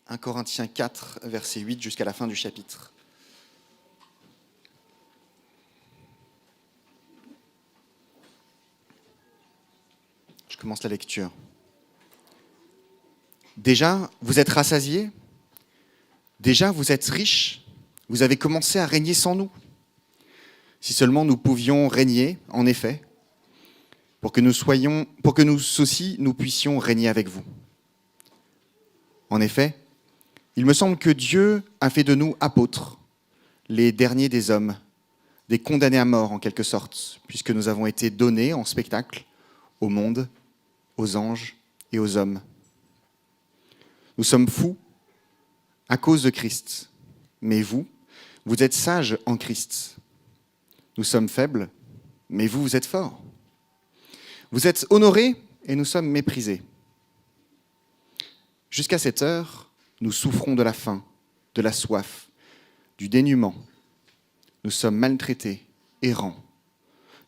1 Corinthiens 4, verset 8 jusqu'à la fin du chapitre. Je commence la lecture. Déjà, vous êtes rassasiés ? Déjà, vous êtes riches ? Vous avez commencé à régner sans nous ? Si seulement nous pouvions régner, en effet, pour que nous aussi, nous puissions régner avec vous. En effet, il me semble que Dieu a fait de nous apôtres, les derniers des hommes, des condamnés à mort en quelque sorte, puisque nous avons été donnés en spectacle au monde, aux anges et aux hommes. Nous sommes fous à cause de Christ, mais vous êtes sages en Christ. Nous sommes faibles, mais vous êtes forts. Vous êtes honorés et nous sommes méprisés. Jusqu'à cette heure, nous souffrons de la faim, de la soif, du dénuement. Nous sommes maltraités, errants.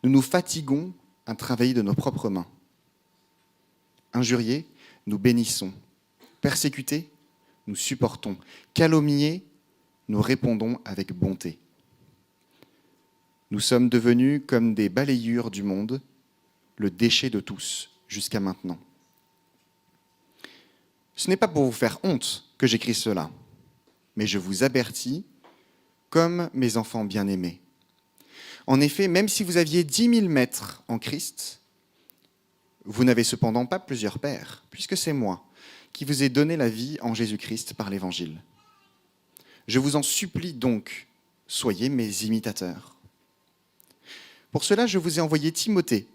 Nous nous fatiguons à travailler de nos propres mains. Injuriés, nous bénissons. Persécutés, nous supportons. Calomniés, nous répondons avec bonté. Nous sommes devenus comme des balayures du monde, le déchet de tous, jusqu'à maintenant. Ce n'est pas pour vous faire honte que j'écris cela, mais je vous avertis comme mes enfants bien-aimés. En effet, même si vous aviez 10 000 maîtres en Christ, vous n'avez cependant pas plusieurs pères, puisque c'est moi qui vous ai donné la vie en Jésus-Christ par l'Évangile. Je vous en supplie donc, soyez mes imitateurs. Pour cela, je vous ai envoyé Timothée,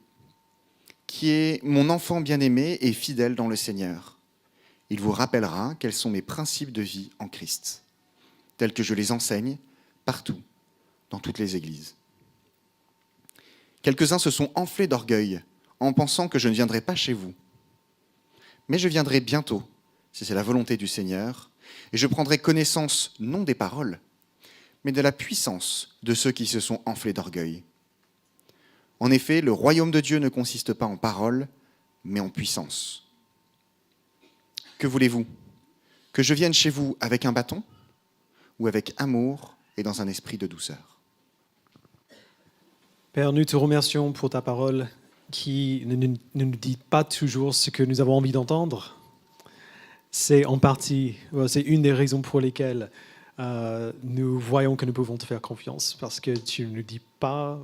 qui est mon enfant bien-aimé et fidèle dans le Seigneur. Il vous rappellera quels sont mes principes de vie en Christ, tels que je les enseigne partout, dans toutes les églises. Quelques-uns se sont enflés d'orgueil en pensant que je ne viendrai pas chez vous. Mais je viendrai bientôt, si c'est la volonté du Seigneur, et je prendrai connaissance non des paroles, mais de la puissance de ceux qui se sont enflés d'orgueil. En effet, le royaume de Dieu ne consiste pas en paroles, mais en puissance. Que voulez-vous ? Que je vienne chez vous avec un bâton ou avec amour et dans un esprit de douceur ? Père, nous te remercions pour ta parole qui ne nous dit pas toujours ce que nous avons envie d'entendre. C'est en partie, c'est une des raisons pour lesquelles nous voyons que nous pouvons te faire confiance, parce que tu ne nous dis pas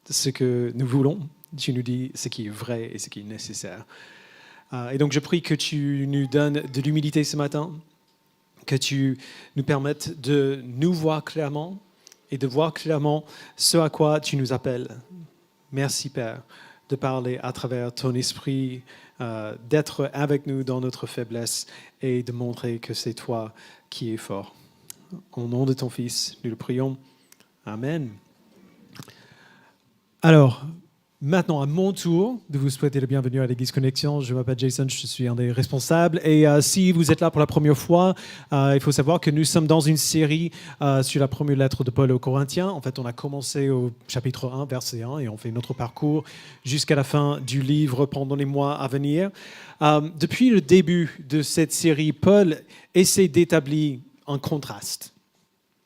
ce que nous voulons, tu nous dis ce qui est vrai et ce qui est nécessaire. Et donc je prie que tu nous donnes de l'humilité ce matin, que tu nous permettes de nous voir clairement et de voir clairement ce à quoi tu nous appelles. Merci Père de parler à travers ton esprit, d'être avec nous dans notre faiblesse et de montrer que c'est toi qui es fort. Au nom de ton Fils, nous le prions. Amen. Alors, maintenant, à mon tour de vous souhaiter le bienvenue à l'Église Connexion. Je m'appelle Jason, je suis un des responsables. Et si vous êtes là pour la première fois, il faut savoir que nous sommes dans une série sur la première lettre de Paul aux Corinthiens. En fait, on a commencé au chapitre 1, verset 1, et on fait notre parcours jusqu'à la fin du livre pendant les mois à venir. Depuis le début de cette série, Paul essaie d'établir un contraste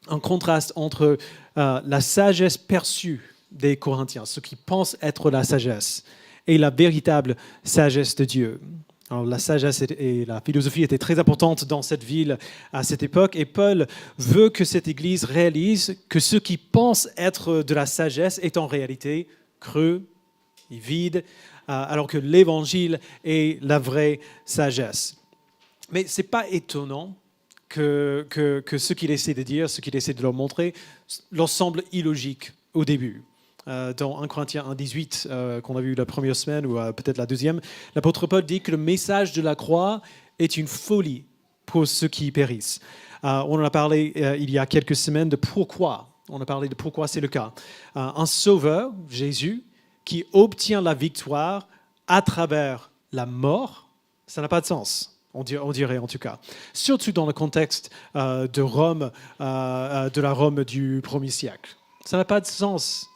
entre la sagesse perçue des Corinthiens, ceux qui pensent être la sagesse, et la véritable sagesse de Dieu. Alors, la sagesse et la philosophie étaient très importantes dans cette ville à cette époque, et Paul veut que cette Église réalise que ce qui pense être de la sagesse est en réalité creux et vide, alors que l'Évangile est la vraie sagesse. Mais ce n'est pas étonnant que ce qu'il essaie de dire, ce qu'il essaie de leur montrer, leur semble illogique au début. Dans 1 Corinthiens 1,18, qu'on a vu la première semaine ou peut-être la deuxième, l'apôtre Paul dit que le message de la croix est une folie pour ceux qui périssent. On en a parlé il y a quelques semaines de pourquoi. On a parlé de pourquoi c'est le cas. Un sauveur, Jésus, qui obtient la victoire à travers la mort, ça n'a pas de sens. On dirait en tout cas. Surtout dans le contexte de Rome, de la Rome du 1er siècle. Ça n'a pas de sens.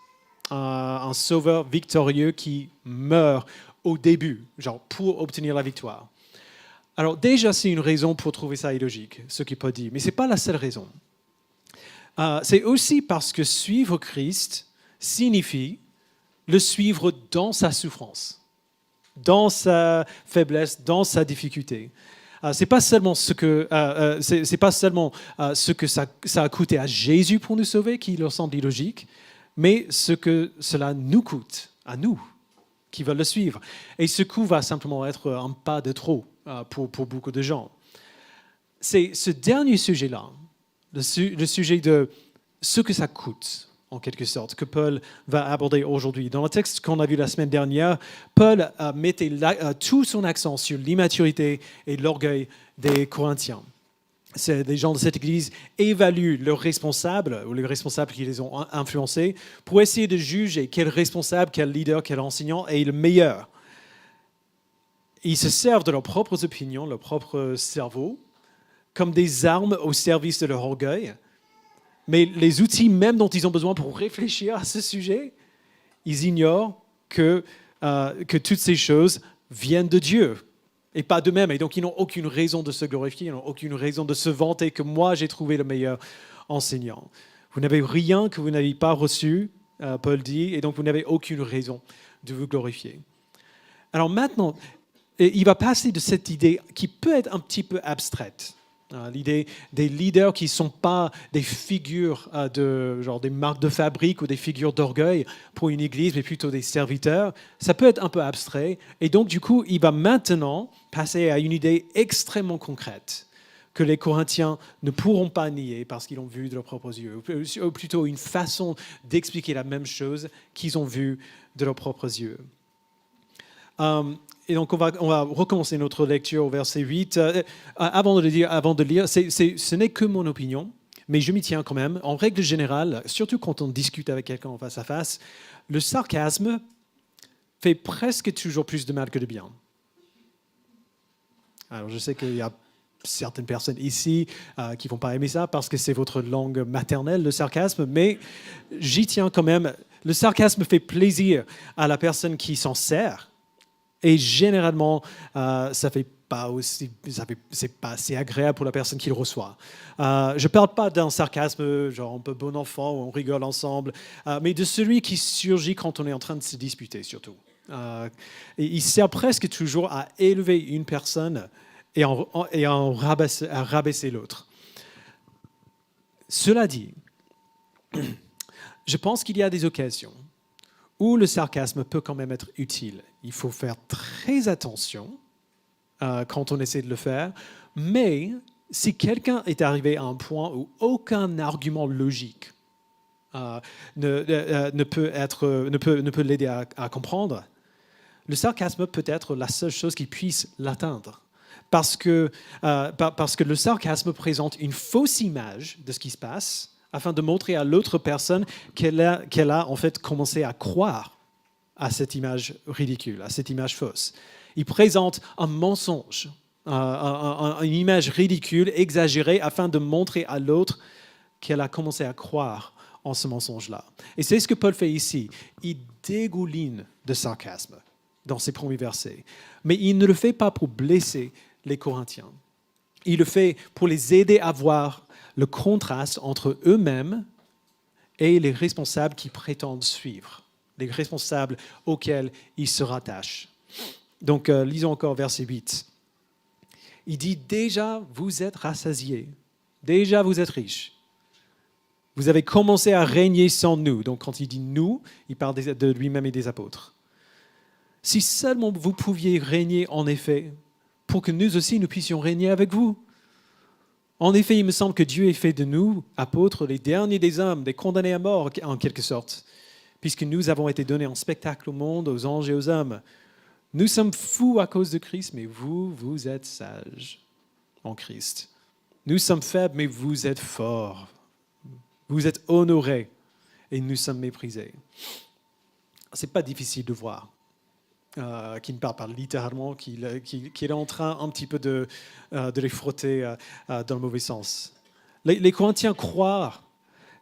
Un sauveur victorieux qui meurt au début, genre pour obtenir la victoire. Alors déjà, c'est une raison pour trouver ça illogique, ce qui Paul dit, mais ce n'est pas la seule raison. C'est aussi parce que suivre Christ signifie le suivre dans sa souffrance, dans sa faiblesse, dans sa difficulté. C'est pas seulement ce que ça a coûté à Jésus pour nous sauver qui leur semble illogique, mais ce que cela nous coûte à nous qui veulent le suivre. Et ce coût va simplement être un pas de trop pour beaucoup de gens. C'est ce dernier sujet-là, le sujet de ce que ça coûte, en quelque sorte, que Paul va aborder aujourd'hui. Dans le texte qu'on a vu la semaine dernière, Paul mettait tout son accent sur l'immaturité et l'orgueil des Corinthiens. Les gens de cette église évaluent leurs responsables, ou les responsables qui les ont influencés, pour essayer de juger quel responsable, quel leader, quel enseignant est le meilleur. Ils se servent de leurs propres opinions, leur propre cerveau, comme des armes au service de leur orgueil. Mais les outils même dont ils ont besoin pour réfléchir à ce sujet, ils ignorent que toutes ces choses viennent de Dieu et pas d'eux-mêmes. Et donc, ils n'ont aucune raison de se glorifier, ils n'ont aucune raison de se vanter que moi, j'ai trouvé le meilleur enseignant. Vous n'avez rien que vous n'avez pas reçu, Paul dit, et donc vous n'avez aucune raison de vous glorifier. Alors maintenant, il va passer de cette idée qui peut être un petit peu abstraite, l'idée des leaders qui ne sont pas des figures genre des marques de fabrique ou des figures d'orgueil pour une église, mais plutôt des serviteurs. Ça peut être un peu abstrait. Et donc, du coup, il va maintenant passer à une idée extrêmement concrète que les Corinthiens ne pourront pas nier parce qu'ils l'ont vu de leurs propres yeux. Ou plutôt une façon d'expliquer la même chose qu'ils ont vue de leurs propres yeux. Et donc, on va recommencer notre lecture au verset 8. Avant de lire, ce n'est que mon opinion, mais je m'y tiens quand même. En règle générale, surtout quand on discute avec quelqu'un en face à face, le sarcasme fait presque toujours plus de mal que de bien. Alors, je sais qu'il y a certaines personnes ici qui ne vont pas aimer ça parce que c'est votre langue maternelle, le sarcasme, mais j'y tiens quand même. Le sarcasme fait plaisir à la personne qui s'en sert. Et généralement, c'est pas assez agréable pour la personne qui le reçoit. Je ne parle pas d'un sarcasme genre un peu bon enfant où on rigole ensemble, mais de celui qui surgit quand on est en train de se disputer surtout. Et il sert presque toujours à élever une personne et à rabaisser l'autre. Cela dit, je pense qu'il y a des occasions où le sarcasme peut quand même être utile. Il faut faire très attention quand on essaie de le faire, mais si quelqu'un est arrivé à un point où aucun argument logique ne peut l'aider à comprendre, le sarcasme peut être la seule chose qui puisse l'atteindre. Parce que le sarcasme présente une fausse image de ce qui se passe, afin de montrer à l'autre personne qu'elle a en fait commencé à croire à cette image ridicule, à cette image fausse. Il présente un mensonge, une image ridicule, exagérée, afin de montrer à l'autre qu'elle a commencé à croire en ce mensonge-là. Et c'est ce que Paul fait ici. Il dégouline de sarcasme dans ses premiers versets. Mais il ne le fait pas pour blesser les Corinthiens. Il le fait pour les aider à voir le contraste entre eux-mêmes et les responsables qui prétendent suivre, les responsables auxquels ils se rattachent. Donc, lisons encore verset 8. Il dit, déjà, vous êtes rassasiés, déjà, vous êtes riches. Vous avez commencé à régner sans nous. Donc, quand il dit nous, il parle de lui-même et des apôtres. Si seulement vous pouviez régner en effet, pour que nous aussi, nous puissions régner avec vous. En effet, il me semble que Dieu ait fait de nous, apôtres, les derniers des hommes, des condamnés à mort en quelque sorte, puisque nous avons été donnés en spectacle au monde, aux anges et aux hommes. Nous sommes fous à cause de Christ, mais vous êtes sages en Christ. Nous sommes faibles, mais vous êtes forts. Vous êtes honorés et nous sommes méprisés. Ce n'est pas difficile de voir. Qui ne parle pas littéralement, qu'il est en train un petit peu de les frotter dans le mauvais sens. Les Corinthiens croient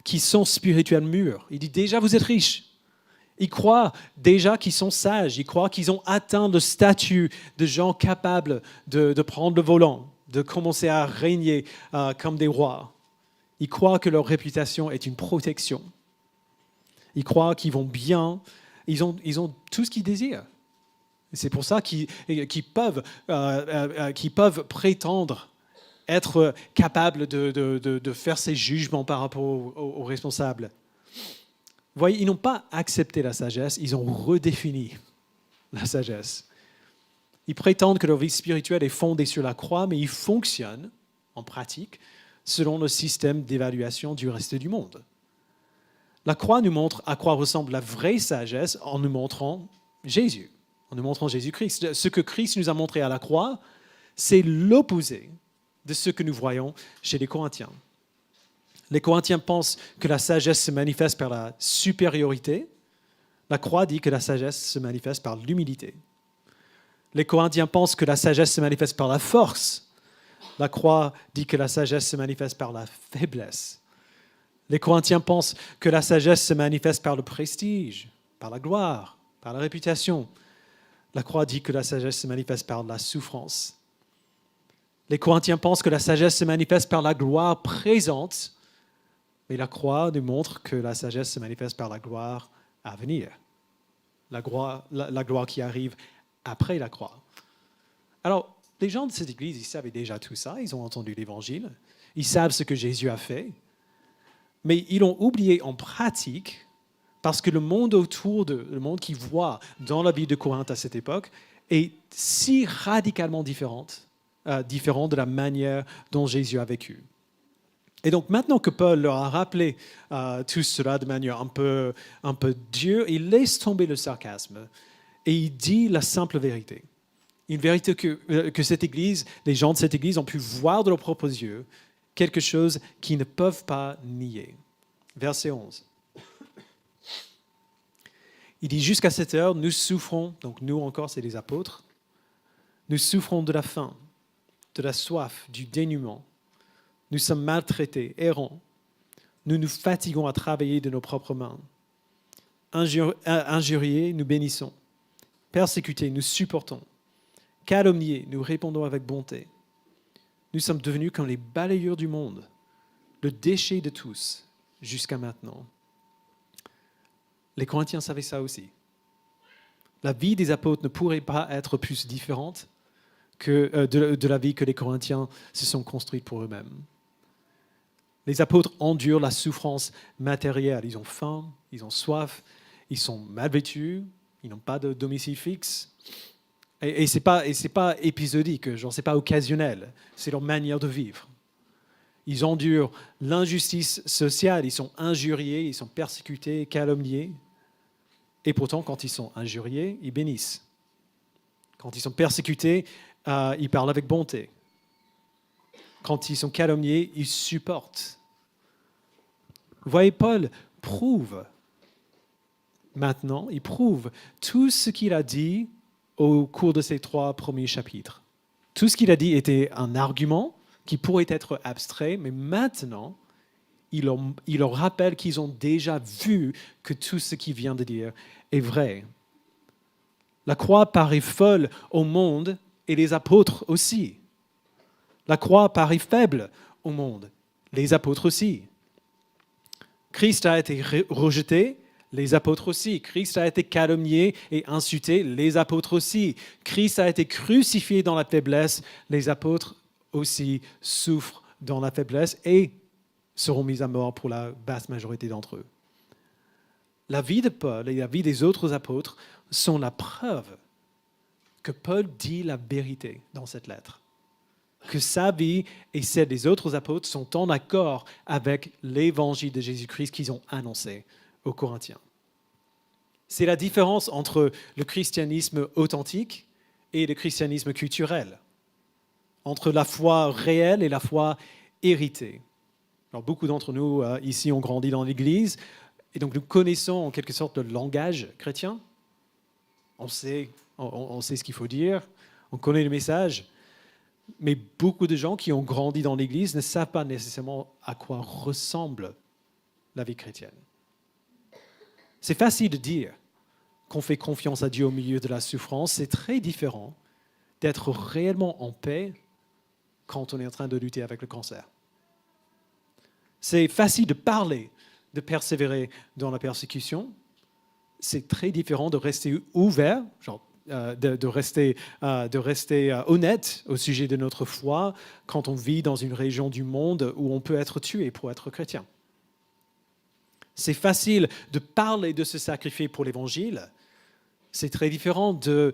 qu'ils sont spirituellement mûrs. Il dit déjà vous êtes riches. Ils croient déjà qu'ils sont sages, ils croient qu'ils ont atteint le statut de gens capables de prendre le volant, de commencer à régner comme des rois. Ils croient que leur réputation est une protection. Ils croient qu'ils vont bien, ils ont tout ce qu'ils désirent. C'est pour ça qu'ils peuvent prétendre être capables de faire ces jugements par rapport aux responsables. Vous voyez, ils n'ont pas accepté la sagesse, ils ont redéfini la sagesse. Ils prétendent que leur vie spirituelle est fondée sur la croix, mais ils fonctionnent, en pratique, selon le système d'évaluation du reste du monde. La croix nous montre à quoi ressemble la vraie sagesse en nous montrant Jésus, en nous montrant Jésus-Christ. Ce que Christ nous a montré à la croix, c'est l'opposé de ce que nous voyons chez les Corinthiens. Les Corinthiens pensent que la sagesse se manifeste par la supériorité. La croix dit que la sagesse se manifeste par l'humilité. Les Corinthiens pensent que la sagesse se manifeste par la force. La croix dit que la sagesse se manifeste par la faiblesse. Les Corinthiens pensent que la sagesse se manifeste par le prestige, par la gloire, par la réputation. La croix dit que la sagesse se manifeste par la souffrance. Les Corinthiens pensent que la sagesse se manifeste par la gloire présente, mais la croix nous montre que la sagesse se manifeste par la gloire à venir, la gloire qui arrive après la croix. Alors, les gens de cette église, ils savaient déjà tout ça, ils ont entendu l'évangile, ils savent ce que Jésus a fait, mais ils l'ont oublié en pratique parce que le monde autour d'eux, le monde qu'ils voient dans la ville de Corinthe à cette époque, est si radicalement différent de la manière dont Jésus a vécu. Et donc maintenant que Paul leur a rappelé tout cela de manière un peu dure, il laisse tomber le sarcasme et il dit la simple vérité. Une vérité que cette église, les gens de cette église ont pu voir de leurs propres yeux, quelque chose qu'ils ne peuvent pas nier. Verset 11. Il dit « Jusqu'à cette heure, nous souffrons, donc nous encore, c'est les apôtres, nous souffrons de la faim, de la soif, du dénuement. Nous sommes maltraités, errants. Nous nous fatiguons à travailler de nos propres mains. Injuriés, nous bénissons. Persécutés, nous supportons. Calomniés, nous répondons avec bonté. Nous sommes devenus comme les balayeurs du monde, le déchet de tous, jusqu'à maintenant. » Les Corinthiens savaient ça aussi. La vie des apôtres ne pourrait pas être plus différente que de la vie que les Corinthiens se sont construites pour eux-mêmes. Les apôtres endurent la souffrance matérielle. Ils ont faim, ils ont soif, ils sont mal vêtus, ils n'ont pas de domicile fixe. Et ce n'est pas épisodique, genre, ce n'est pas occasionnel, c'est leur manière de vivre. Ils endurent l'injustice sociale, ils sont injuriés, ils sont persécutés, calomniés. Et pourtant, quand ils sont injuriés, ils bénissent. Quand ils sont persécutés, ils parlent avec bonté. Quand ils sont calomniés, ils supportent. Vous voyez, Paul prouve maintenant, il prouve tout ce qu'il a dit au cours de ces 3 premiers chapitres. Tout ce qu'il a dit était un argument qui pourrait être abstrait, mais maintenant, il leur rappelle qu'ils ont déjà vu que tout ce qu'il vient de dire est vrai. La croix paraît folle au monde et les apôtres aussi. La croix paraît faible au monde, les apôtres aussi. Christ a été rejeté, les apôtres aussi. Christ a été calomnié et insulté, les apôtres aussi. Christ a été crucifié dans la faiblesse, les apôtres aussi souffrent dans la faiblesse et seront mis à mort pour la vaste majorité d'entre eux. La vie de Paul et la vie des autres apôtres sont la preuve que Paul dit la vérité dans cette lettre. Que sa vie et celle des autres apôtres sont en accord avec l'évangile de Jésus-Christ qu'ils ont annoncé aux Corinthiens. C'est la différence entre le christianisme authentique et le christianisme culturel, entre la foi réelle et la foi héritée. Alors, beaucoup d'entre nous ici ont grandi dans l'Église et donc nous connaissons en quelque sorte le langage chrétien. On sait ce qu'il faut dire, on connaît le message. Mais beaucoup de gens qui ont grandi dans l'Église ne savent pas nécessairement à quoi ressemble la vie chrétienne. C'est facile de dire qu'on fait confiance à Dieu au milieu de la souffrance, c'est très différent d'être réellement en paix quand on est en train de lutter avec le cancer. C'est facile de parler, de persévérer dans la persécution. C'est très différent de rester ouvert, de rester honnête au sujet de notre foi quand on vit dans une région du monde où on peut être tué pour être chrétien. C'est facile de parler de se sacrifier pour l'Évangile. C'est très différent de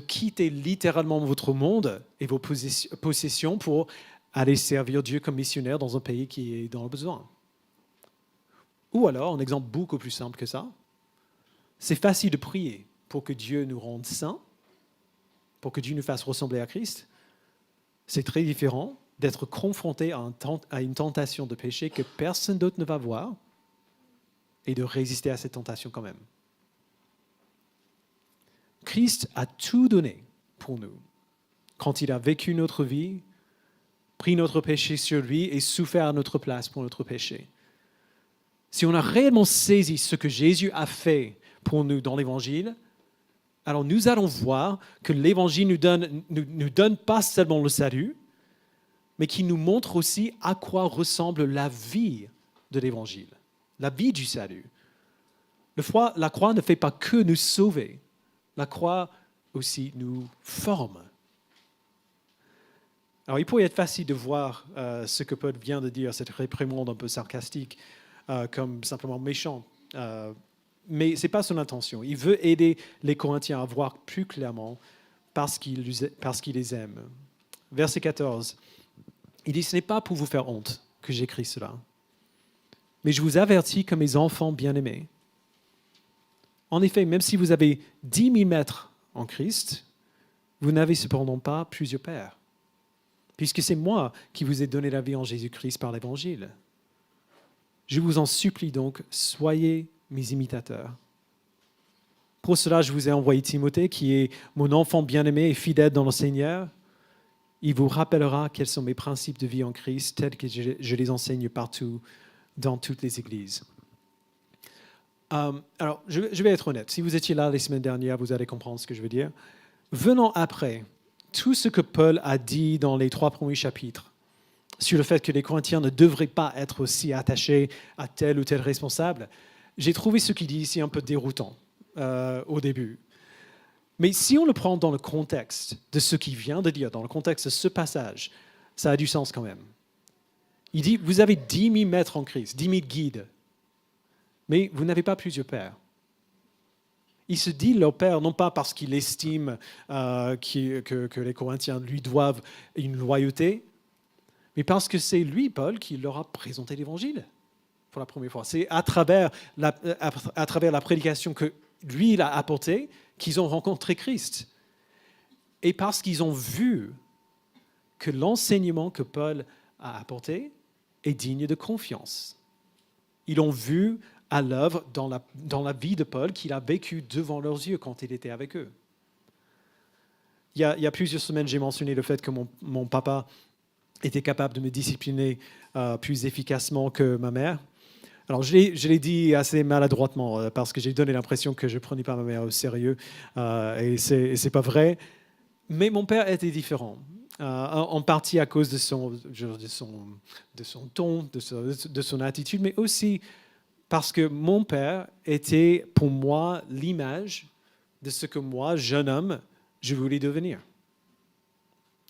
quitter littéralement votre monde et vos possessions pour aller servir Dieu comme missionnaire dans un pays qui est dans le besoin. Ou alors, un exemple beaucoup plus simple que ça, c'est facile de prier pour que Dieu nous rende saints, pour que Dieu nous fasse ressembler à Christ. C'est très différent d'être confronté à une tentation de péché que personne d'autre ne va voir et de résister à cette tentation quand même. Christ a tout donné pour nous quand il a vécu notre vie, pris notre péché sur lui et souffert à notre place pour notre péché. Si on a réellement saisi ce que Jésus a fait pour nous dans l'Évangile, alors nous allons voir que l'Évangile nous donne pas seulement le salut, mais qui nous montre aussi à quoi ressemble la vie de l'Évangile, la vie du salut. La croix ne fait pas que nous sauver, la croix aussi nous forme. Alors il pourrait être facile de voir ce que Paul vient de dire, cette réprimande un peu sarcastique, comme simplement méchant. Mais ce n'est pas son intention. Il veut aider les Corinthiens à voir plus clairement parce qu'il les aime. Verset 14, il dit « Ce n'est pas pour vous faire honte que j'écris cela, mais je vous avertis comme mes enfants bien-aimés. En effet, même si vous avez 10 000 maîtres en Christ, vous n'avez cependant pas plusieurs pères, puisque c'est moi qui vous ai donné la vie en Jésus-Christ par l'Évangile. Je vous en supplie donc, soyez mes imitateurs. Pour cela, je vous ai envoyé Timothée, qui est mon enfant bien-aimé et fidèle dans le Seigneur. Il vous rappellera quels sont mes principes de vie en Christ, tels que je les enseigne partout, dans toutes les églises. » Alors, je vais être honnête. Si vous étiez là les semaines dernières, vous allez comprendre ce que je veux dire. Venant après tout ce que Paul a dit dans les 3 premiers chapitres sur le fait que les Corinthiens ne devraient pas être aussi attachés à tel ou tel responsable, j'ai trouvé ce qu'il dit ici un peu déroutant au début. Mais si on le prend dans le contexte de ce qu'il vient de dire, dans le contexte de ce passage, ça a du sens quand même. Il dit, vous avez 10 000 maîtres en Christ, 10 000 guides, mais vous n'avez pas plusieurs pères. Il se dit leur père, non pas parce qu'il estime que les Corinthiens lui doivent une loyauté, mais parce que c'est lui, Paul, qui leur a présenté l'Évangile pour la première fois. C'est à travers la prédication que lui il a apportée qu'ils ont rencontré Christ. Et parce qu'ils ont vu que l'enseignement que Paul a apporté est digne de confiance. Ils l'ont vu à l'œuvre dans la vie de Paul qu'il a vécu devant leurs yeux quand il était avec eux. Il y a plusieurs semaines, j'ai mentionné le fait que mon papa était capable de me discipliner plus efficacement que ma mère. Alors, je l'ai dit assez maladroitement parce que j'ai donné l'impression que je ne prenais pas ma mère au sérieux et ce n'est pas vrai. Mais mon père était différent, en partie à cause de son ton, de son attitude, mais aussi parce que mon père était pour moi l'image de ce que moi, jeune homme, je voulais devenir.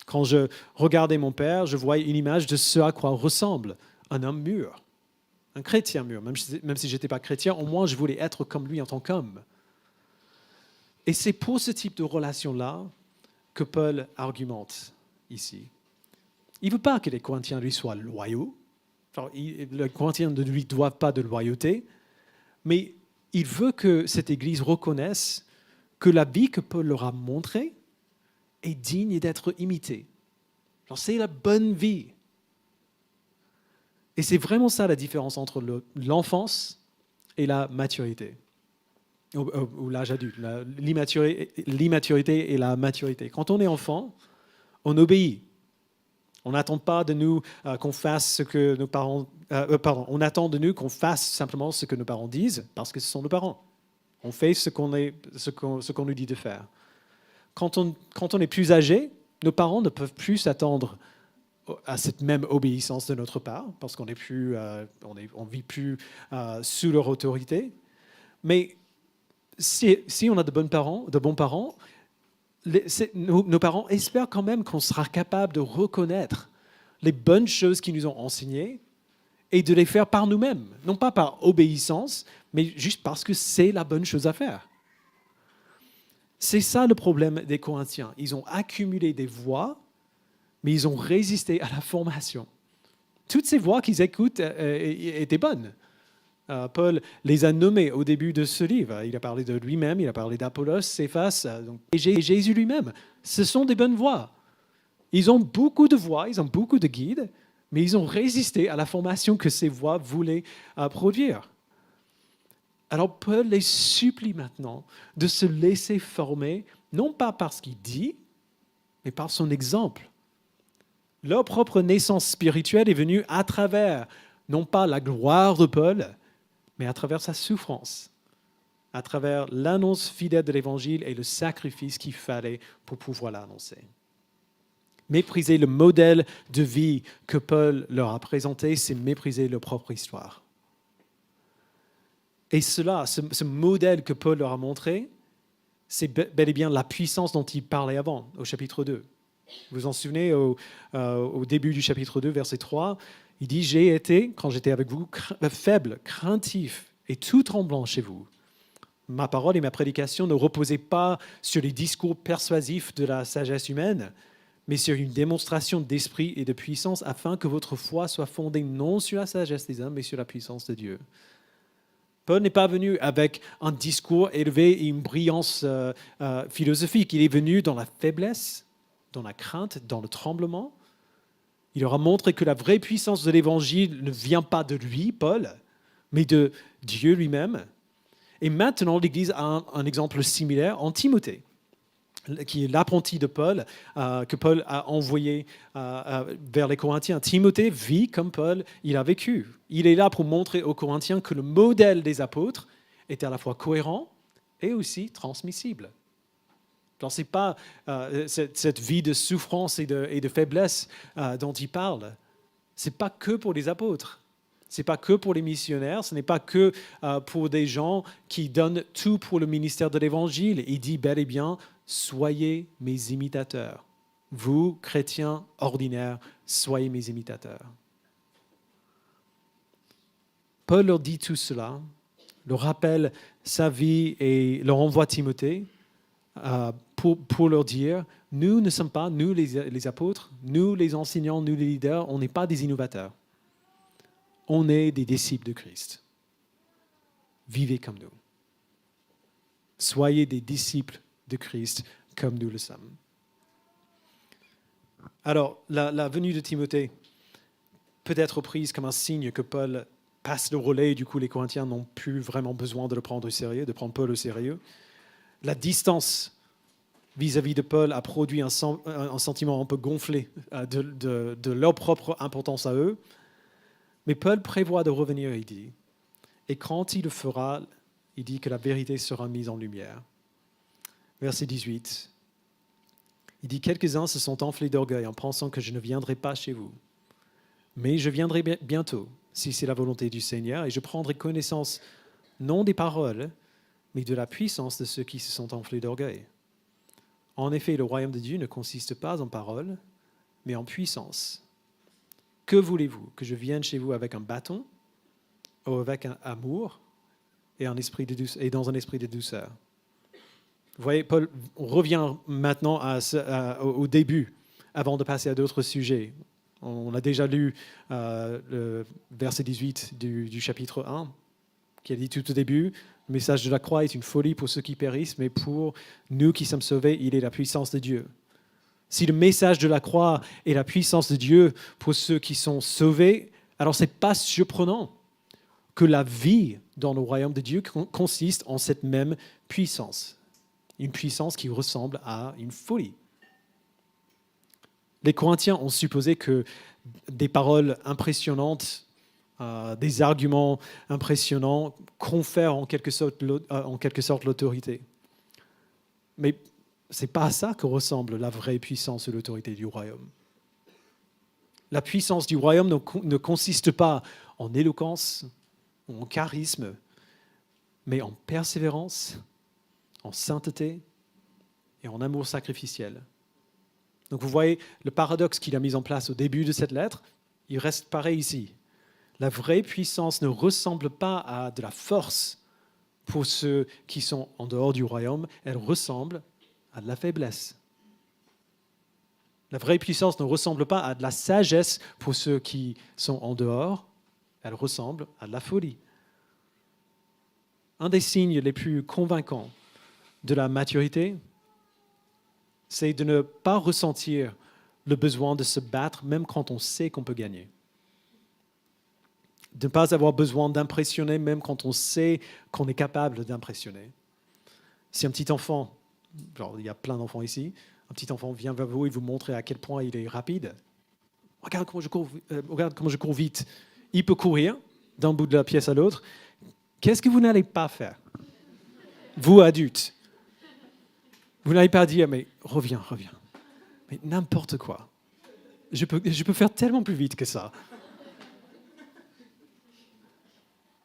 Quand je regardais mon père, je voyais une image de ce à quoi ressemble un homme mûr, un chrétien mûr. Même si je n'étais pas chrétien, au moins je voulais être comme lui en tant qu'homme. Et c'est pour ce type de relation-là que Paul argumente ici. Il ne veut pas que les Corinthiens lui soient loyaux. Alors, les Corinthiens ne lui doivent pas de loyauté, mais il veut que cette Église reconnaisse que la vie que Paul leur a montrée est digne d'être imitée. Alors, c'est la bonne vie. Et c'est vraiment ça la différence entre l'enfance et la maturité, ou l'âge adulte, l'immaturité et la maturité. Quand on est enfant, on obéit. On n'attend pas de nous qu'on fasse ce que nos parents... on attend de nous qu'on fasse simplement ce que nos parents disent parce que ce sont nos parents. On fait ce qu'on nous dit de faire. Quand on est plus âgé, nos parents ne peuvent plus s'attendre à cette même obéissance de notre part, parce qu'on on vit plus sous leur autorité. Mais si on a de bons parents, nos parents espèrent quand même qu'on sera capable de reconnaître les bonnes choses qu'ils nous ont enseignées et de les faire par nous-mêmes. Non pas par obéissance, mais juste parce que c'est la bonne chose à faire. C'est ça le problème des Corinthiens. Ils ont accumulé des voix, mais ils ont résisté à la formation. Toutes ces voix qu'ils écoutent étaient bonnes. Paul les a nommées au début de ce livre. Il a parlé de lui-même, il a parlé d'Apollos, Céphas, et Jésus lui-même. Ce sont des bonnes voix. Ils ont beaucoup de voix, ils ont beaucoup de guides, mais ils ont résisté à la formation que ces voix voulaient produire. Alors Paul les supplie maintenant de se laisser former, non pas par ce qu'il dit, mais par son exemple. Leur propre naissance spirituelle est venue à travers, non pas la gloire de Paul, mais à travers sa souffrance, à travers l'annonce fidèle de l'Évangile et le sacrifice qu'il fallait pour pouvoir l'annoncer. Mépriser le modèle de vie que Paul leur a présenté, c'est mépriser leur propre histoire. Et ce modèle que Paul leur a montré, c'est bel et bien la puissance dont il parlait avant, au chapitre 2. Vous vous en souvenez, au début du chapitre 2, verset 3, il dit « J'ai été, quand j'étais avec vous, faible, craintif et tout tremblant chez vous. Ma parole et ma prédication ne reposaient pas sur les discours persuasifs de la sagesse humaine, mais sur une démonstration d'esprit et de puissance, afin que votre foi soit fondée non sur la sagesse des hommes, mais sur la puissance de Dieu. » Paul n'est pas venu avec un discours élevé et une brillance philosophique. Il est venu dans la faiblesse, dans la crainte, dans le tremblement. Il leur a montré que la vraie puissance de l'Évangile ne vient pas de lui, Paul, mais de Dieu lui-même. Et maintenant, l'Église a un exemple similaire en Timothée, qui est l'apprenti de Paul, que Paul a envoyé vers les Corinthiens. Timothée vit comme Paul, il a vécu. Il est là pour montrer aux Corinthiens que le modèle des apôtres était à la fois cohérent et aussi transmissible. Donc, ce n'est pas cette vie de souffrance et de faiblesse dont il parle. Ce n'est pas que pour les apôtres. Ce n'est pas que pour les missionnaires. Ce n'est pas que pour des gens qui donnent tout pour le ministère de l'Évangile. Il dit bel et bien, soyez mes imitateurs. Vous, chrétiens ordinaires, soyez mes imitateurs. Paul leur dit tout cela, leur rappelle sa vie et leur envoie Timothée pour leur dire, nous ne sommes pas, nous les apôtres, nous les enseignants, nous les leaders, on n'est pas des innovateurs. On est des disciples de Christ. Vivez comme nous. Soyez des disciples de Christ comme nous le sommes. Alors, la venue de Timothée peut être prise comme un signe que Paul passe le relais et du coup les Corinthiens n'ont plus vraiment besoin de le prendre au sérieux, de prendre Paul au sérieux. La distance vis-à-vis de Paul a produit un sentiment un peu gonflé de leur propre importance à eux. Mais Paul prévoit de revenir, il dit. Et quand il le fera, il dit que la vérité sera mise en lumière. Verset 18. Il dit « Quelques-uns se sont enflés d'orgueil en pensant que je ne viendrai pas chez vous. Mais je viendrai bientôt, si c'est la volonté du Seigneur, et je prendrai connaissance non des paroles, mais de la puissance de ceux qui se sont enflés d'orgueil. En effet, le royaume de Dieu ne consiste pas en paroles, mais en puissance. Que voulez-vous? Que je vienne chez vous avec un bâton, ou avec un amour et dans un esprit de douceur? » Vous voyez, Paul revient maintenant au début, avant de passer à d'autres sujets. On a déjà lu le verset 18 du chapitre 1, qui a dit tout au début, le message de la croix est une folie pour ceux qui périssent, mais pour nous qui sommes sauvés, il est la puissance de Dieu. Si le message de la croix est la puissance de Dieu pour ceux qui sont sauvés, alors ce n'est pas surprenant que la vie dans le royaume de Dieu consiste en cette même puissance. Une puissance qui ressemble à une folie. Les Corinthiens ont supposé que des paroles impressionnantes des arguments impressionnants confèrent en quelque sorte l'autorité. Mais ce n'est pas à ça que ressemble la vraie puissance et l'autorité du royaume. La puissance du royaume ne consiste pas en éloquence ou en charisme, mais en persévérance, en sainteté et en amour sacrificiel. Donc vous voyez le paradoxe qu'il a mis en place au début de cette lettre, il reste pareil ici. La vraie puissance ne ressemble pas à de la force pour ceux qui sont en dehors du royaume, elle ressemble à de la faiblesse. La vraie puissance ne ressemble pas à de la sagesse pour ceux qui sont en dehors, elle ressemble à de la folie. Un des signes les plus convaincants de la maturité, c'est de ne pas ressentir le besoin de se battre même quand on sait qu'on peut gagner. De ne pas avoir besoin d'impressionner même quand on sait qu'on est capable d'impressionner. Si un petit enfant, genre il y a plein d'enfants ici, un petit enfant vient vers vous et vous montre à quel point il est rapide. Regarde comment je cours vite. Il peut courir d'un bout de la pièce à l'autre. Qu'est-ce que vous n'allez pas faire? Vous, adultes. Vous n'allez pas dire, mais reviens. Mais n'importe quoi. Je peux faire tellement plus vite que ça.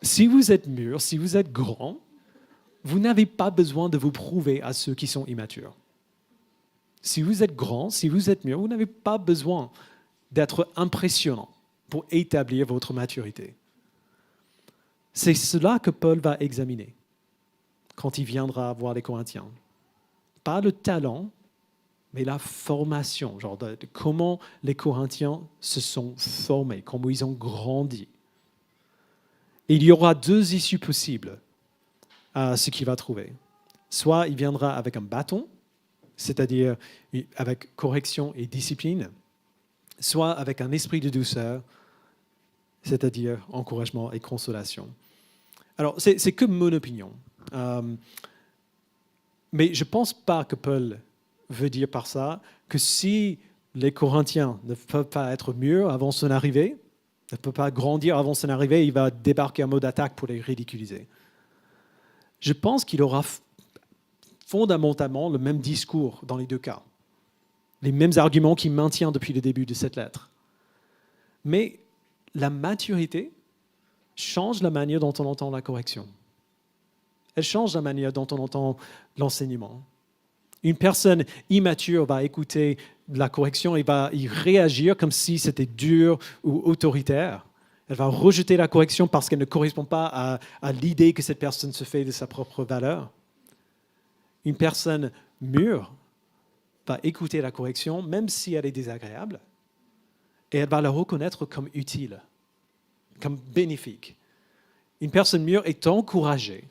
Si vous êtes mûr, si vous êtes grand, vous n'avez pas besoin de vous prouver à ceux qui sont immatures. Si vous êtes grand, si vous êtes mûr, vous n'avez pas besoin d'être impressionnant pour établir votre maturité. C'est cela que Paul va examiner quand il viendra voir les Corinthiens. Pas le talent, mais la formation, genre de comment les Corinthiens se sont formés, comment ils ont grandi. Et il y aura deux issues possibles à ce qu'il va trouver. Soit il viendra avec un bâton, c'est-à-dire avec correction et discipline, soit avec un esprit de douceur, c'est-à-dire encouragement et consolation. Alors, c'est que mon opinion. Mais je ne pense pas que Paul veut dire par ça que si les Corinthiens ne peuvent pas être mûrs avant son arrivée, ne peuvent pas grandir avant son arrivée, il va débarquer en mode attaque pour les ridiculiser. Je pense qu'il aura fondamentalement le même discours dans les deux cas, les mêmes arguments qu'il maintient depuis le début de cette lettre. Mais la maturité change la manière dont on entend la correction. Elle change la manière dont on entend l'enseignement. Une personne immature va écouter la correction et va y réagir comme si c'était dur ou autoritaire. Elle va rejeter la correction parce qu'elle ne correspond pas à l'idée que cette personne se fait de sa propre valeur. Une personne mûre va écouter la correction, même si elle est désagréable, et elle va la reconnaître comme utile, comme bénéfique. Une personne mûre est encouragée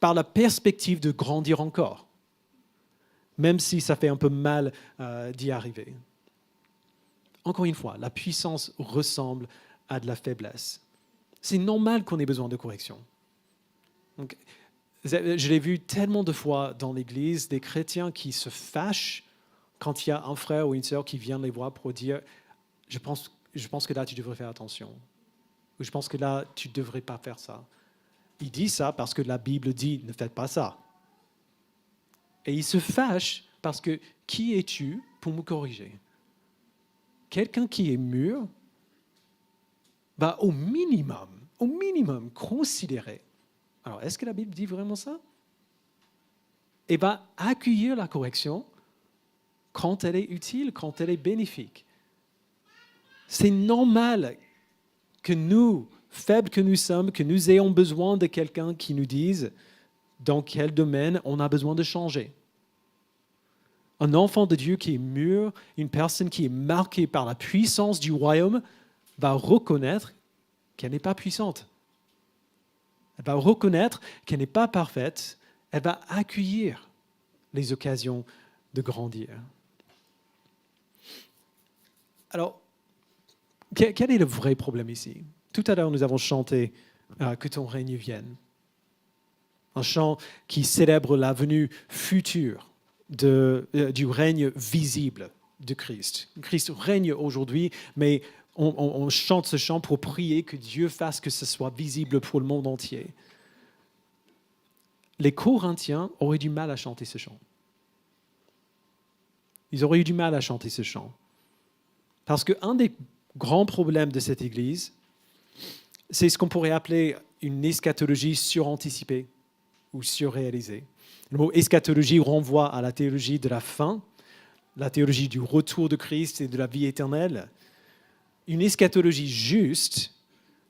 par la perspective de grandir encore, même si ça fait un peu mal d'y arriver. Encore une fois, la puissance ressemble à de la faiblesse. C'est normal qu'on ait besoin de correction. Donc, je l'ai vu tellement de fois dans l'Église, des chrétiens qui se fâchent quand il y a un frère ou une sœur qui vient les voir pour dire « je pense que là, tu devrais faire attention » ou « je pense que là, tu ne devrais pas faire ça ». Il dit ça parce que la Bible dit « ne faites pas ça ». Et il se fâche parce que « qui es-tu pour me corriger ?» Quelqu'un qui est mûr va au minimum considérer. Alors, est-ce que la Bible dit vraiment ça? Et va accueillir la correction quand elle est utile, quand elle est bénéfique. C'est normal que nous, faibles que nous sommes, que nous ayons besoin de quelqu'un qui nous dise dans quel domaine on a besoin de changer. Un enfant de Dieu qui est mûr, une personne qui est marquée par la puissance du royaume, va reconnaître qu'elle n'est pas puissante. Elle va reconnaître qu'elle n'est pas parfaite. Elle va accueillir les occasions de grandir. Alors, quel est le vrai problème ici? Tout à l'heure, nous avons chanté « Que ton règne vienne ». Un chant qui célèbre la venue future du règne visible de Christ. Christ règne aujourd'hui, mais on chante ce chant pour prier que Dieu fasse que ce soit visible pour le monde entier. Les Corinthiens auraient du mal à chanter ce chant. Ils auraient eu du mal à chanter ce chant. Parce qu'un des grands problèmes de cette Église, c'est ce qu'on pourrait appeler une eschatologie suranticipée ou surréalisée. Le mot eschatologie renvoie à la théologie de la fin, la théologie du retour de Christ et de la vie éternelle. Une eschatologie juste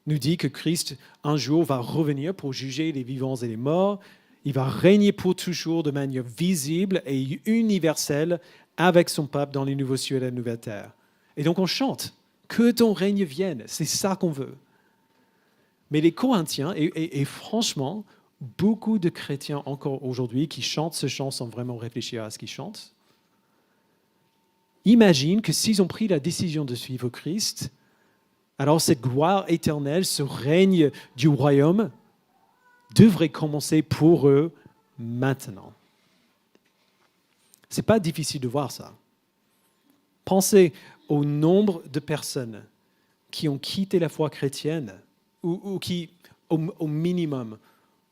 nous dit que Christ, un jour, va revenir pour juger les vivants et les morts. Il va régner pour toujours de manière visible et universelle avec son peuple dans les nouveaux cieux et la nouvelle terre. Et donc on chante, que ton règne vienne, c'est ça qu'on veut. Mais les Corinthiens, et franchement, beaucoup de chrétiens encore aujourd'hui qui chantent ce chant sans vraiment réfléchir à ce qu'ils chantent, imaginent que s'ils ont pris la décision de suivre Christ, alors cette gloire éternelle, ce règne du royaume, devrait commencer pour eux maintenant. Ce n'est pas difficile de voir ça. Pensez au nombre de personnes qui ont quitté la foi chrétienne ou qui, au minimum,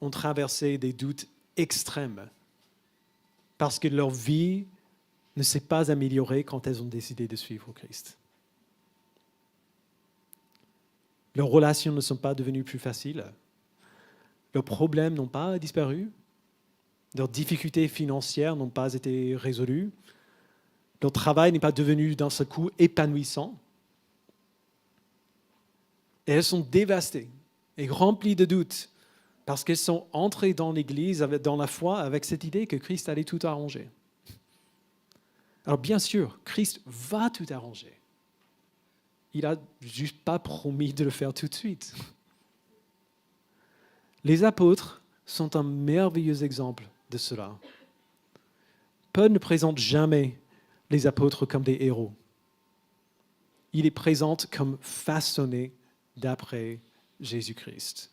ont traversé des doutes extrêmes parce que leur vie ne s'est pas améliorée quand elles ont décidé de suivre Christ. Leurs relations ne sont pas devenues plus faciles. Leurs problèmes n'ont pas disparu. Leurs difficultés financières n'ont pas été résolues. Leur travail n'est pas devenu d'un seul coup épanouissant. Et elles sont dévastées et remplies de doutes parce qu'elles sont entrées dans l'Église, dans la foi, avec cette idée que Christ allait tout arranger. Alors bien sûr, Christ va tout arranger. Il n'a juste pas promis de le faire tout de suite. Les apôtres sont un merveilleux exemple de cela. Paul ne présente jamais les apôtres comme des héros. Il les présente comme façonnés d'après Jésus-Christ.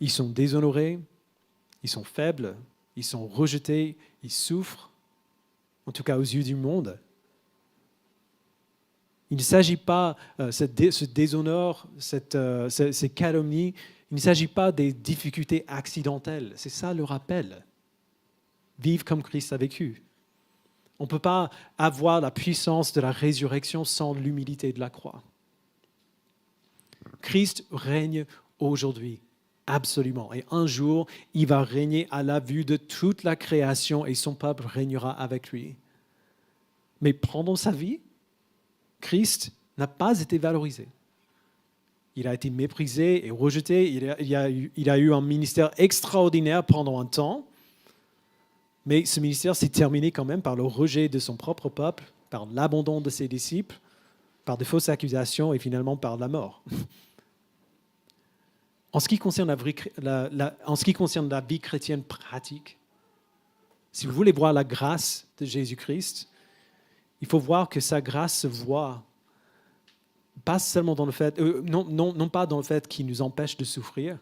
Ils sont déshonorés, ils sont faibles, ils sont rejetés, ils souffrent, en tout cas aux yeux du monde. Il ne s'agit pas, ce déshonneur, ces calomnies, il ne s'agit pas des difficultés accidentelles. C'est ça le rappel. Vivre comme Christ a vécu. On ne peut pas avoir la puissance de la résurrection sans l'humilité de la croix. Christ règne aujourd'hui, absolument. Et un jour, il va régner à la vue de toute la création et son peuple régnera avec lui. Mais pendant sa vie, Christ n'a pas été valorisé. Il a été méprisé et rejeté. Il a eu un ministère extraordinaire pendant un temps. Mais ce ministère s'est terminé quand même par le rejet de son propre peuple, par l'abandon de ses disciples, par de fausses accusations et finalement par la mort. En ce qui concerne la vie chrétienne pratique, si vous voulez voir la grâce de Jésus-Christ, il faut voir que sa grâce se voit pas seulement dans le fait, non pas dans le fait qu'il nous empêche de souffrir,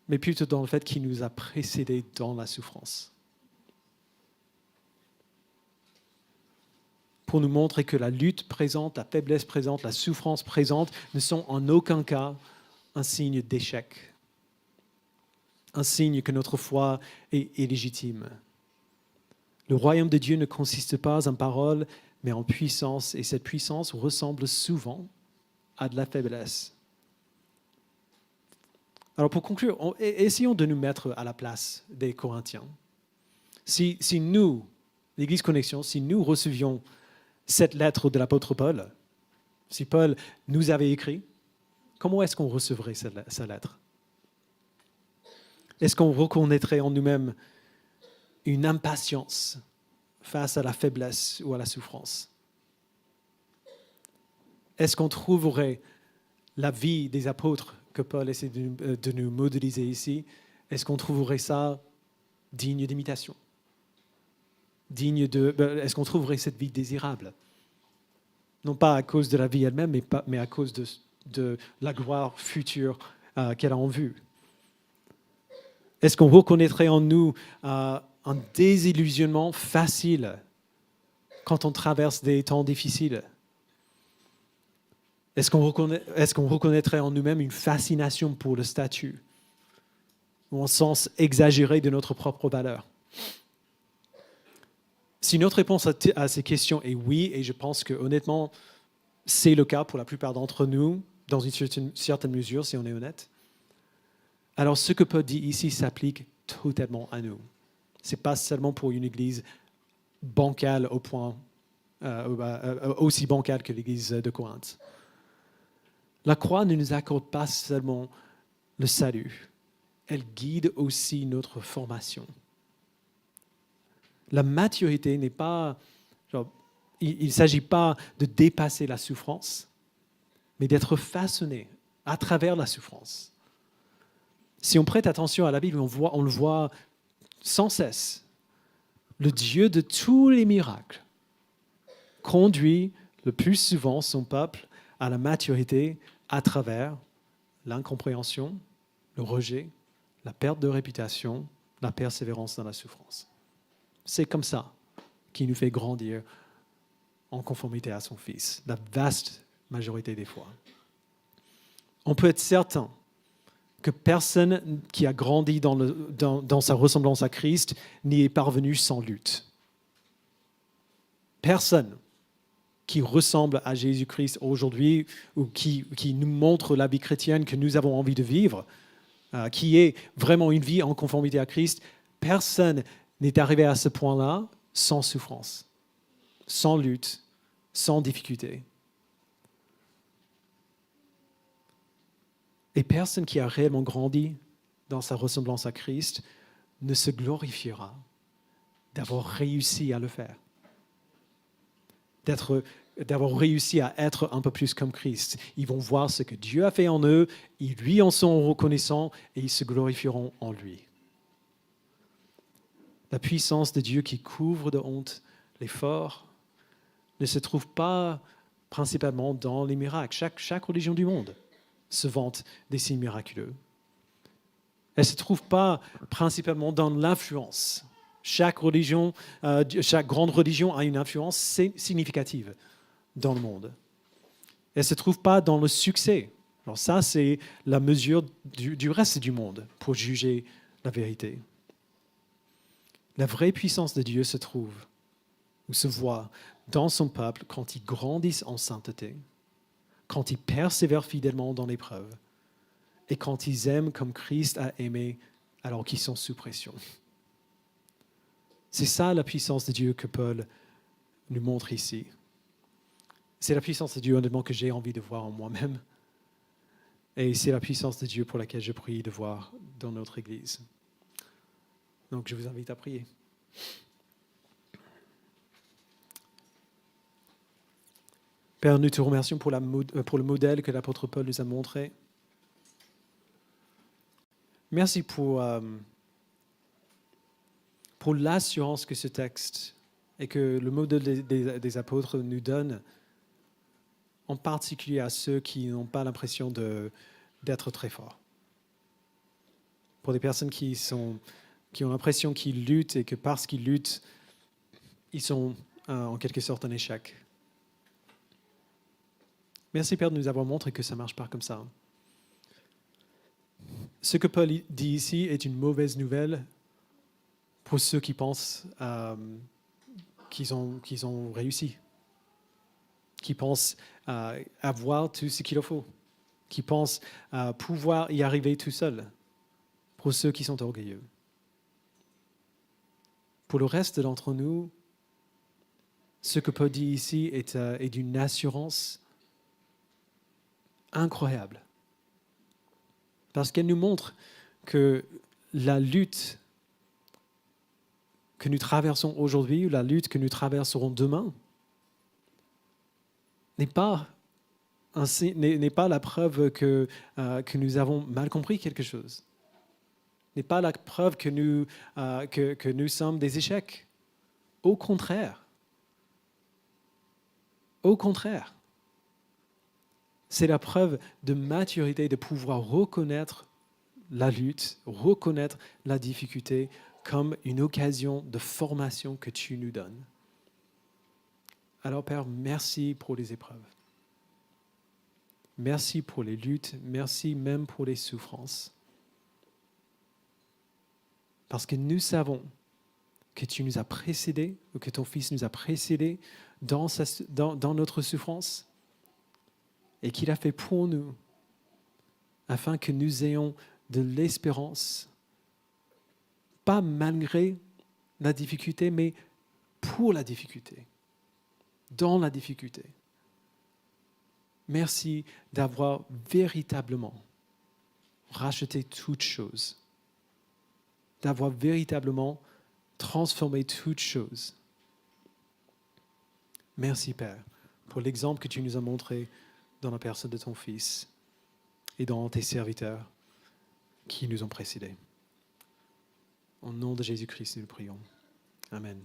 mais plutôt dans le fait qu'il nous a précédés dans la souffrance. Pour nous montrer que la lutte présente, la faiblesse présente, la souffrance présente ne sont en aucun cas un signe d'échec, un signe que notre foi est légitime. Le royaume de Dieu ne consiste pas en paroles, mais en puissance, et cette puissance ressemble souvent à de la faiblesse. Alors pour conclure, essayons de nous mettre à la place des Corinthiens. Si nous, l'Église Connexion, si nous recevions cette lettre de l'apôtre Paul, si Paul nous avait écrit, comment est-ce qu'on recevrait sa lettre? Est-ce qu'on reconnaîtrait en nous-mêmes une impatience face à la faiblesse ou à la souffrance? Est-ce qu'on trouverait la vie des apôtres que Paul essaie de nous modéliser ici, est-ce qu'on trouverait ça digne d'imitation? Est-ce qu'on trouverait cette vie désirable? Non pas à cause de la vie elle-même, mais à cause de la gloire future qu'elle a en vue. Est-ce qu'on reconnaîtrait en nous un désillusionnement facile quand on traverse des temps difficiles? Est-ce qu'on reconnaîtrait en nous-mêmes une fascination pour le statut ou un sens exagéré de notre propre valeur? Si notre réponse à ces questions est oui, et je pense que honnêtement, c'est le cas pour la plupart d'entre nous, dans une certaine mesure, si on est honnête, alors ce que Paul dit ici s'applique totalement à nous. Ce n'est pas seulement pour une église bancale au point, aussi bancale que l'église de Corinthe. La croix ne nous accorde pas seulement le salut, elle guide aussi notre formation. La maturité n'est pas, il ne s'agit pas de dépasser la souffrance, mais d'être façonné à travers la souffrance. Si on prête attention à la Bible, on le voit sans cesse. Le Dieu de tous les miracles conduit le plus souvent son peuple à la maturité à travers l'incompréhension, le rejet, la perte de réputation, la persévérance dans la souffrance. C'est comme ça qu'il nous fait grandir en conformité à son Fils, la vaste majorité des fois. On peut être certain que personne qui a grandi dans sa ressemblance à Christ n'y est parvenu sans lutte. Personne qui ressemble à Jésus-Christ aujourd'hui ou qui nous montre la vie chrétienne que nous avons envie de vivre, qui est vraiment une vie en conformité à Christ, personne n'est arrivé à ce point-là sans souffrance, sans lutte, sans difficulté. Et personne qui a réellement grandi dans sa ressemblance à Christ ne se glorifiera d'avoir réussi à le faire, d'avoir réussi à être un peu plus comme Christ. Ils vont voir ce que Dieu a fait en eux, ils lui en sont reconnaissants et ils se glorifieront en lui. La puissance de Dieu qui couvre de honte les forts ne se trouve pas principalement dans les miracles. Chaque religion du monde se vante des signes miraculeux. Elle ne se trouve pas principalement dans l'influence. Chaque grande religion a une influence significative dans le monde. Elle ne se trouve pas dans le succès. Alors ça, c'est la mesure du reste du monde pour juger la vérité. La vraie puissance de Dieu se trouve ou se voit dans son peuple quand ils grandissent en sainteté, quand ils persévèrent fidèlement dans l'épreuve et quand ils aiment comme Christ a aimé alors qu'ils sont sous pression. C'est ça la puissance de Dieu que Paul nous montre ici. C'est la puissance de Dieu honnêtement que j'ai envie de voir en moi-même. Et c'est la puissance de Dieu pour laquelle je prie de voir dans notre Église. Donc je vous invite à prier. Père, nous te remercions pour le modèle que l'apôtre Paul nous a montré. Merci pour l'assurance que ce texte et que le modèle des apôtres nous donne, en particulier à ceux qui n'ont pas l'impression d'être très forts. Pour des personnes qui ont l'impression qu'ils luttent et que parce qu'ils luttent, ils sont en quelque sorte en échec. Merci Père de nous avoir montré que ça ne marche pas comme ça. Ce que Paul dit ici est une mauvaise nouvelle pour ceux qui pensent qu'ils ont réussi, qui pensent avoir tout ce qu'il leur faut, qui pensent pouvoir y arriver tout seul, pour ceux qui sont orgueilleux. Pour le reste d'entre nous, ce que Paul dit ici est d'une assurance incroyable. Parce qu'elle nous montre que la lutte que nous traversons aujourd'hui, ou la lutte que nous traverserons demain, n'est pas la preuve que nous avons mal compris quelque chose. N'est pas la preuve que nous sommes des échecs. Au contraire. Au contraire. C'est la preuve de maturité, de pouvoir reconnaître la lutte, reconnaître la difficulté comme une occasion de formation que tu nous donnes. Alors Père, merci pour les épreuves. Merci pour les luttes, merci même pour les souffrances. Parce que nous savons que tu nous as précédés, ou que ton Fils nous a précédés dans notre souffrance, et qu'il a fait pour nous, afin que nous ayons de l'espérance, pas malgré la difficulté, mais pour la difficulté, dans la difficulté. Merci d'avoir véritablement racheté toutes choses, d'avoir véritablement transformé toutes choses. Merci Père pour l'exemple que tu nous as montré dans la personne de ton Fils et dans tes serviteurs qui nous ont précédés. Au nom de Jésus-Christ, nous le prions. Amen.